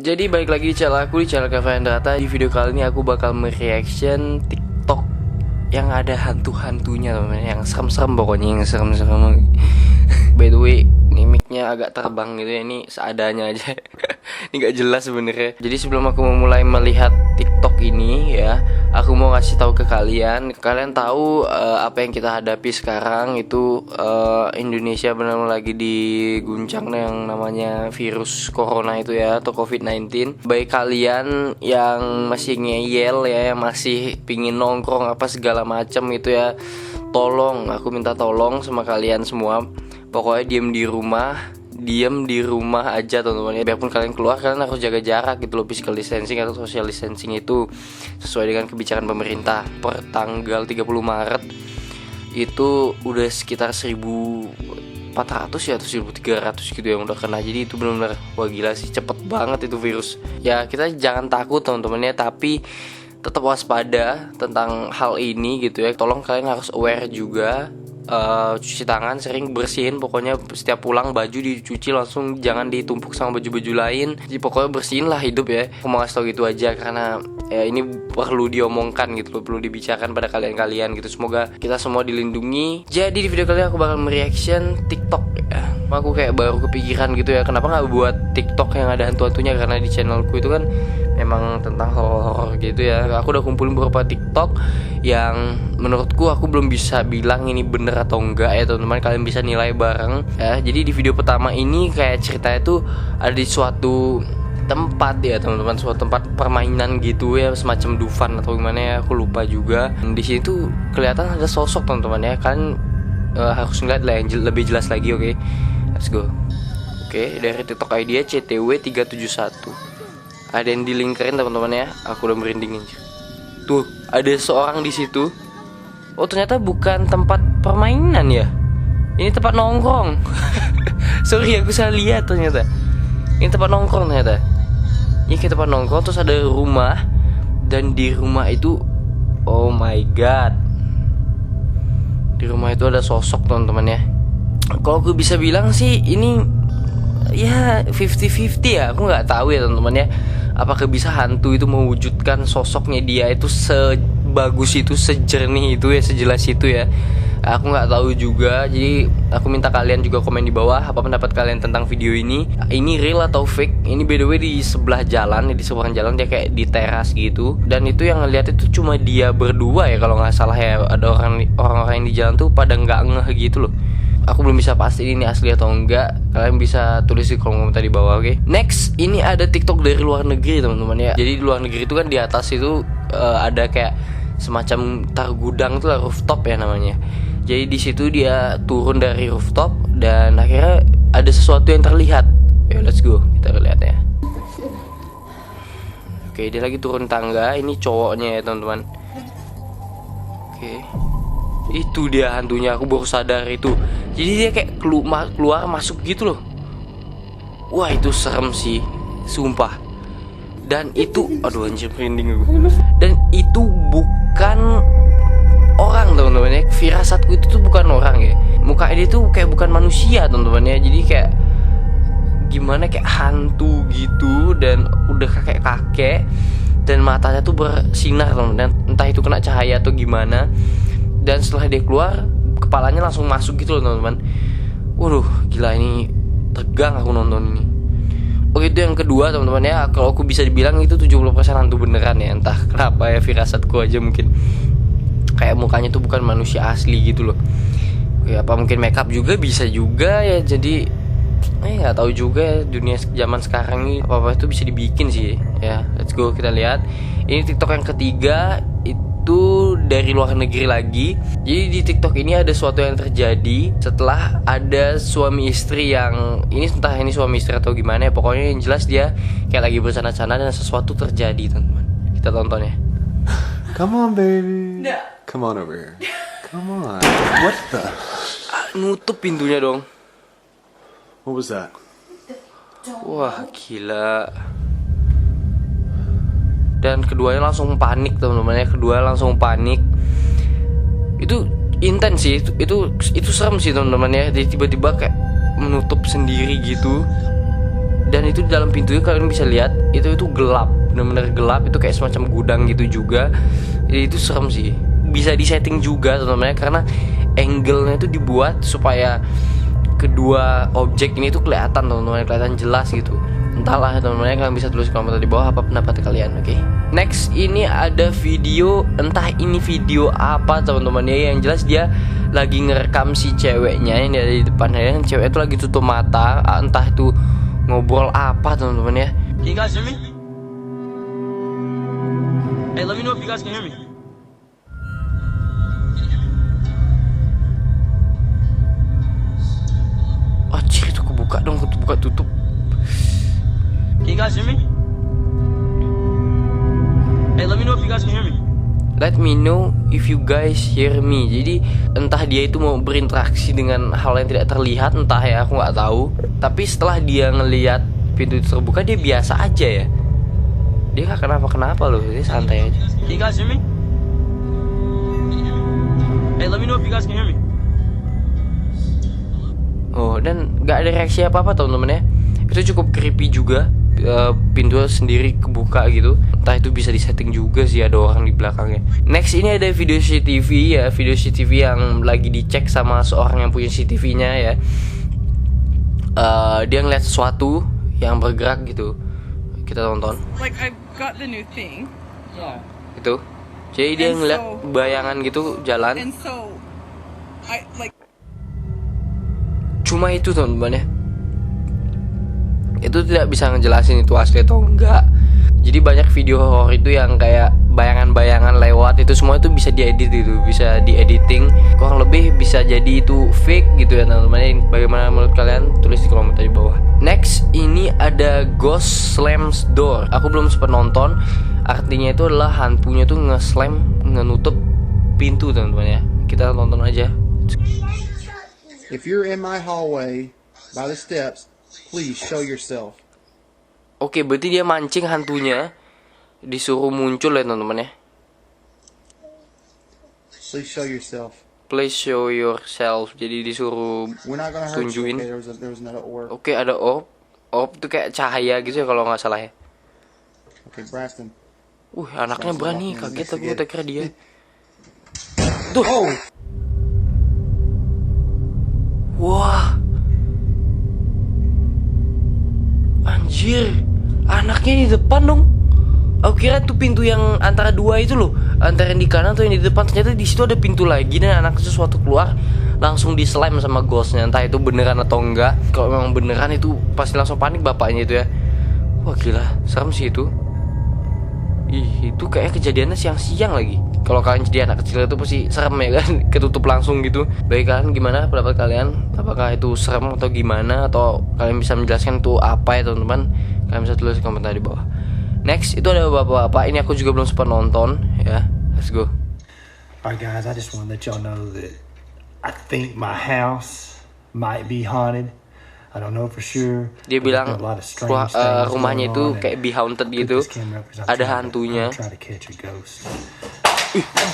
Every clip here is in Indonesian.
Jadi balik lagi di channel aku, di channel Kevin Data. Di video kali ini aku bakal mereaction TikTok yang ada hantu-hantunya teman-teman, yang serem-serem pokoknya, yang serem-serem. By the way, ini mic-nya agak terbang gitu ya, ini seadanya aja. Ini gak jelas sebenarnya. Jadi sebelum aku memulai melihat TikTok ini ya, aku mau kasih tahu ke kalian. Kalian tahu apa yang kita hadapi sekarang itu, Indonesia benar-benar lagi diguncang yang namanya virus corona itu ya, atau COVID-19. Baik kalian yang masih ngeyel ya, yang masih pingin nongkrong apa segala macam itu ya, tolong, aku minta tolong sama kalian semua. Pokoknya diem di rumah aja teman-teman ya. Biarpun kalian keluar, kalian harus jaga jarak gitu loh. Physical distancing atau social distancing itu sesuai dengan kebijakan pemerintah. Per tanggal 30 Maret itu udah sekitar 1.400 ya atau 1.300 gitu yang udah kena. Jadi itu benar-benar wah gila sih, cepet banget itu virus. Ya kita jangan takut teman-teman ya, tapi tetap waspada tentang hal ini gitu ya. Tolong kalian harus aware juga. Cuci tangan, sering bersihin. Pokoknya setiap pulang baju dicuci langsung, jangan ditumpuk sama baju-baju lain. Jadi pokoknya bersihin lah hidup ya. Aku mau kasih tau gitu aja karena ya ini perlu diomongkan gitu loh, perlu dibicarakan pada kalian-kalian gitu. Semoga kita semua dilindungi. Jadi di video kali ini aku bakal mereaction TikTok ya. Aku kayak baru kepikiran gitu ya, kenapa gak buat TikTok yang ada hantu-hantunya, karena di channelku itu kan memang tentang horor gitu ya. Aku udah kumpulin beberapa TikTok yang menurutku aku belum bisa bilang ini bener atau enggak ya teman-teman. Kalian bisa nilai bareng ya. Jadi di video pertama ini kayak ceritanya tuh ada di suatu tempat ya teman-teman, suatu tempat permainan gitu ya, semacam Dufan atau gimana ya, aku lupa juga. Di sini tuh kelihatan ada sosok teman-teman ya. Kalian harus ngeliat lah yang lebih jelas lagi. Oke, let's go. Oke, dari TikTok ID CTW 371. Ada yang dilingkarin teman-teman ya. Aku udah merinding aja. Tuh, ada seorang di situ. Oh, ternyata bukan tempat permainan ya. Ini tempat nongkrong. Sorry, aku salah lihat ternyata. Ini tempat nongkrong ternyata. Ini kayak tempat nongkrong, terus ada rumah. Dan di rumah itu, oh my god, di rumah itu ada sosok teman-teman ya. Kalau aku bisa bilang sih ini ya 50-50 ya. Aku nggak tahu ya teman-teman ya, apakah bisa hantu itu mewujudkan sosoknya dia itu sebagus itu, sejernih itu ya, sejelas itu ya. Aku nggak tahu juga. Jadi aku minta kalian juga komen di bawah apa pendapat kalian tentang video ini. Ini real atau fake? Ini by the way di sebelah jalan, di seberang jalan, dia kayak di teras gitu. Dan itu yang ngeliat itu cuma dia berdua ya kalau nggak salah ya. Ada orang-orang yang di jalan tuh pada nggak ngeh gitu loh. Aku belum bisa pasti ini asli atau enggak. Kalian bisa tulis di kolom komentar di bawah, oke? Next, ini ada TikTok dari luar negeri teman-teman ya. Jadi di luar negeri itu kan di atas itu ada kayak semacam gudang tuh lah, rooftop ya namanya. Jadi di situ dia turun dari rooftop dan akhirnya ada sesuatu yang terlihat. Ya let's go, kita lihat ya. Oke, dia lagi turun tangga. Ini cowoknya ya teman-teman. Oke, itu dia hantunya, aku baru sadar itu. Jadi dia kayak keluar masuk gitu loh. Wah itu serem sih, sumpah. Dan itu, aduh anjir merinding aku. Dan itu bukan orang teman-teman ya. Firasatku itu tuh bukan orang ya. Mukanya dia tuh kayak bukan manusia teman-teman ya. Jadi kayak gimana, kayak hantu gitu. Dan udah kakek-kakek. Dan matanya tuh bersinar teman-teman. Entah itu kena cahaya atau gimana. Dan setelah dia keluar, kepalanya langsung masuk gitu loh teman-teman. Waduh gila, ini tegang aku nonton ini. Oke, itu yang kedua teman-teman ya. Kalau aku bisa dibilang itu 70% hantu beneran ya. Entah kenapa ya, firasatku aja mungkin. Kayak mukanya tuh bukan manusia asli gitu loh. Oke, apa mungkin makeup juga, bisa juga ya. Jadi nggak tahu juga ya, dunia zaman sekarang ini apa-apa itu bisa dibikin sih ya. Let's go, kita lihat. Ini TikTok yang ketiga, itu dari luar negeri lagi. Jadi di TikTok ini ada sesuatu yang terjadi setelah ada suami istri yang ini, entah ini suami istri atau gimana ya, pokoknya yang jelas dia kayak lagi bercanda-canda dan sesuatu terjadi teman-teman. Kita tonton ya. Come on baby. No. Come on over here. Come on. What the? Nutup pintunya dong. What was that? Wah gila. Dan keduanya langsung panik teman-teman ya. Kedua langsung panik. Itu intens sih. Itu serem sih teman-teman ya. Jadi tiba-tiba kayak menutup sendiri gitu. Dan itu di dalam pintunya kalian bisa lihat itu gelap, benar-benar gelap. Itu kayak semacam gudang gitu juga. Itu serem sih. Bisa disetting juga teman-teman, karena angle-nya itu dibuat supaya kedua objek ini tuh kelihatan teman-teman, kelihatan jelas gitu. Entahlah teman-teman, kalian bisa tulis komentar di bawah apa pendapat kalian, oke? Next ini ada video, entah ini video apa teman-teman ya, yang jelas dia lagi ngerekam si ceweknya yang ada di depannya. Yang cewek itu lagi tutup mata, entah itu ngobrol apa teman-teman ya. Can you guys hear me? Hey, let me know if you guys can hear me. Anjir, itu kebuka dong, kebuka tutup. Can you guys hear me? Hey, let me know if you guys can hear me. Let me know if you guys hear me. Jadi entah dia itu mau berinteraksi dengan hal yang tidak terlihat, entah ya, aku nggak tahu. Tapi setelah dia ngelihat pintu itu terbuka, dia biasa aja ya. Dia nggak kenapa-kenapa loh, dia santai aja. Can you guys hear me? Hey, let me know if you guys can hear me. Oh, dan nggak ada reaksi apa-apa teman-teman ya. Itu cukup creepy juga. Pintu sendiri kebuka gitu. Entah itu bisa disetting juga sih, ada orang di belakangnya. Next ini ada video CCTV ya, video CCTV yang lagi dicek sama seorang yang punya CCTV-nya ya. Dia ngeliat sesuatu yang bergerak gitu. Kita tonton. Like I got the new thing, Itu. Jadi dia And ngeliat so- bayangan gitu jalan. and so I like Cuma itu teman-teman ya. Itu tidak bisa ngejelasin itu asli atau enggak. Jadi banyak video horor itu yang kayak bayangan-bayangan lewat, itu semua itu bisa diedit gitu, bisa diediting. Kurang lebih bisa jadi itu fake gitu ya teman-teman. Bagaimana menurut kalian? Tulis di kolom komentar di bawah. Next ini ada Ghost Slams Door. Aku belum sempat nonton. Artinya itu adalah hantunya tuh nge-slam, ngenutup pintu teman-teman ya. Kita tonton aja. If you're in my hallway by the steps, please show yourself. Oke, berarti dia mancing hantunya, disuruh muncul ya teman-teman ya. Please show yourself. Please show yourself. Jadi disuruh We're not gonna hurt tunjukin. you. Okay, there was another orb. Oke, ada orb. Orb tuh kayak cahaya gitu ya kalau nggak salah ya. Okay, Braxton. Anaknya berani, kaget aku, Investigate. tak kira dia. Oh, Wah. Anjir. Anaknya di depan dong. Aku kira tuh pintu yang antara dua itu loh, antara yang di kanan atau yang di depan. Ternyata di situ ada pintu lagi dan anak sesuatu keluar, langsung di-slime sama ghostnya. Entah itu beneran atau enggak. Kalau memang beneran itu pasti langsung panik bapaknya itu ya. Wah gila, serem sih itu. Ih, itu kayak kejadiannya siang-siang lagi. Kalau kalian jadi anak kecil itu pasti serem ya kan, ketutup langsung gitu. Bagi kalian gimana pendapat kalian? Apakah itu serem atau gimana? Atau kalian bisa menjelaskan itu apa ya teman-teman? Kalian bisa tulis di komentar di bawah. Next itu ada bapak-bapak. Ini aku juga belum sempat nonton ya. Let's go. Alright guys, I just want to let y'all know that I think my house might be haunted. I don't know for sure. Dia but bilang there's been a lot of strange things rumahnya going itu on, and kayak be haunted I put gitu. this camera up 'cause I'm Ada trying to- hantunya. I'm trying to catch a ghost.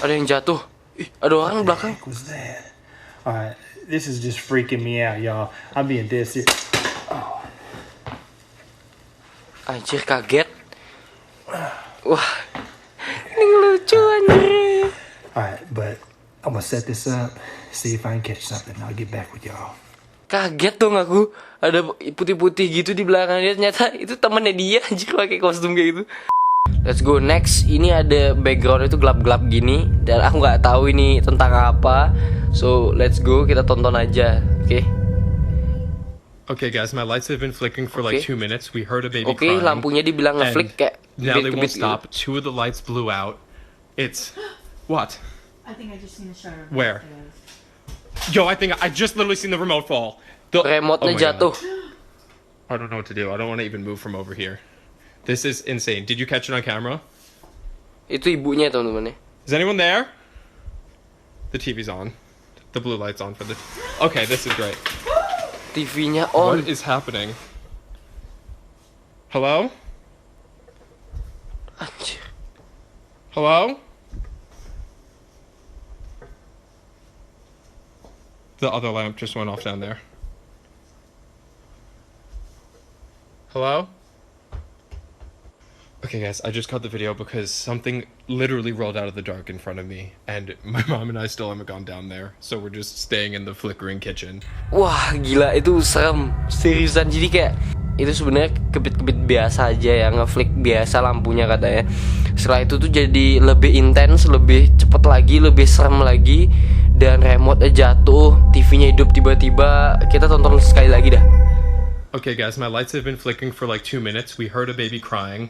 Ada yang jatuh. Ada orang di belakang. What was that? Alright, this is just freaking me out, y'all. I'm being dead serious. Anjir kaget. Wah. Ini lucu anjir. Alright, but I'm gonna set this up, see if I can catch something. I'll get back with y'all. Kaget dong aku. Ada putih-putih gitu di belakang dia. Ternyata itu temennya dia anjir pakai kostum kayak gitu. Let's go next. Ini ada background itu gelap-gelap gini dan aku nggak tahu ini tentang apa. So let's go, kita tonton aja. Oke. Okay, guys, my lights have been flicking for like Okay. 2 minutes. We heard a baby Oke, crying. lampunya dibilang and ngeflick kayak now they won't gebit-gebit stop. gitu. 2 of the lights blew out. It's what? I think I just seen a shadow. Where? Yo, I think I just literally seen the remote fall. The Remote-nya oh my God. jatuh. I don't know what to do. I don't want to even move from over here. This is insane. Did you catch it on camera? Itu ibunya teman-teman ya. Is anyone there? The TV's on. The blue light's on for the. Okay, this is great. TV-nya on. What is happening? Hello? Anjir. Hello? The other lamp just went off down there. Hello? Okay, guys, I just cut the video because something literally rolled out of the dark in front of me, and my mom and I still haven't gone down there, so we're just staying in the flickering kitchen. Wah gila itu serem. Seriusan, jadi kayak itu sebenarnya kebit-kebit biasa aja ya, ngeflick biasa lampunya katanya. Setelah itu tuh jadi lebih intens, lebih cepet lagi, lebih serem lagi. Dan remote jatuh, TV-nya hidup tiba-tiba. Kita tonton sekali lagi dah. Okay, guys, my lights have been flickering for like 2 minutes. We heard a baby crying,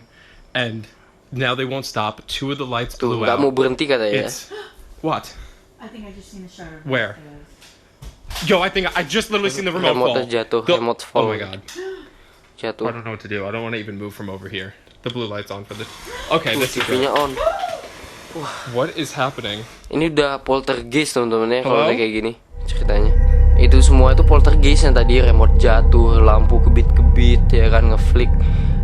and now they won't stop. 2 of the lights Tuh blew gak out. mau berhenti katanya. It's what? I think I just seen a shadow. Where? Yo, I think I just literally seen the remote fall. Remote jatuh, remote Oh fall. my god. I Jatuh. don't know what to do. I don't want to even move from over here. The blue light's on for the. Okay, Tuh this is TV-nya good. on. What is happening? Ini udah poltergeist teman-teman ya kalau Hello? udah kayak gini ceritanya. Itu semua itu poltergeist yang tadi remote jatuh, lampu kebit-kebit ya kan, ngeflick.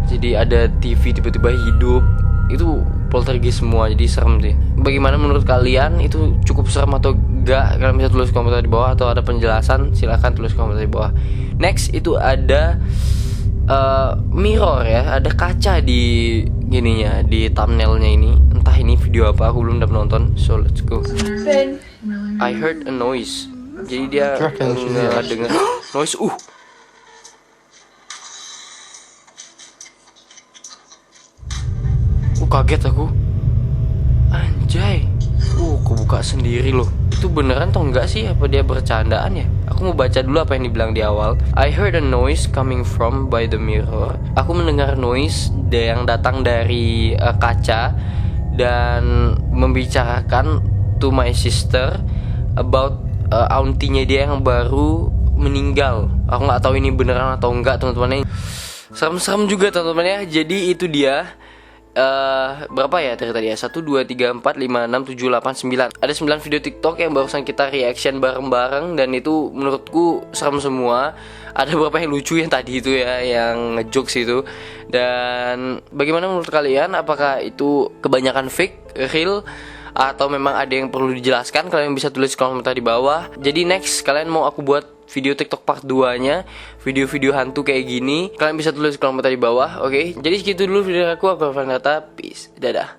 Jadi ada TV tiba-tiba hidup. Itu poltergeist semua, jadi serem sih. Bagaimana menurut kalian, itu cukup serem atau enggak? Kalian bisa tulis komentar di bawah, atau ada penjelasan silahkan tulis komentar di bawah. Next itu ada mirror ya, ada kaca di gininya, di thumbnailnya ini. Entah ini video apa, aku belum dapat nonton. So let's go. I heard a noise. Jadi dia dengar noise. Kaget aku. Anjay. Aku buka sendiri loh. Itu beneran atau enggak sih? Apa dia bercandaan ya? Aku mau baca dulu apa yang dibilang di awal. I heard a noise coming from by the mirror. Aku mendengar noise yang datang dari kaca dan membicarakan to my sister about auntinya dia yang baru meninggal. Aku nggak tahu ini beneran atau enggak teman-teman. Serem-serem juga teman-teman ya. Jadi itu dia. Berapa ya tadi ya? 1, 2, 3, 4, 5, 6, 7, 8, 9. Ada 9 video TikTok yang barusan kita reaction bareng-bareng, dan itu menurutku serem semua. Ada beberapa yang lucu yang tadi itu ya, yang ngejokes itu. Dan bagaimana menurut kalian? Apakah itu kebanyakan fake, real, atau memang ada yang perlu dijelaskan? Kalian bisa tulis komentar di bawah. Jadi next, kalian mau aku buat video TikTok part 2-nya, video-video hantu kayak gini, kalian bisa tulis komentar di bawah, oke? Jadi segitu dulu video aku Fernata, peace, dadah.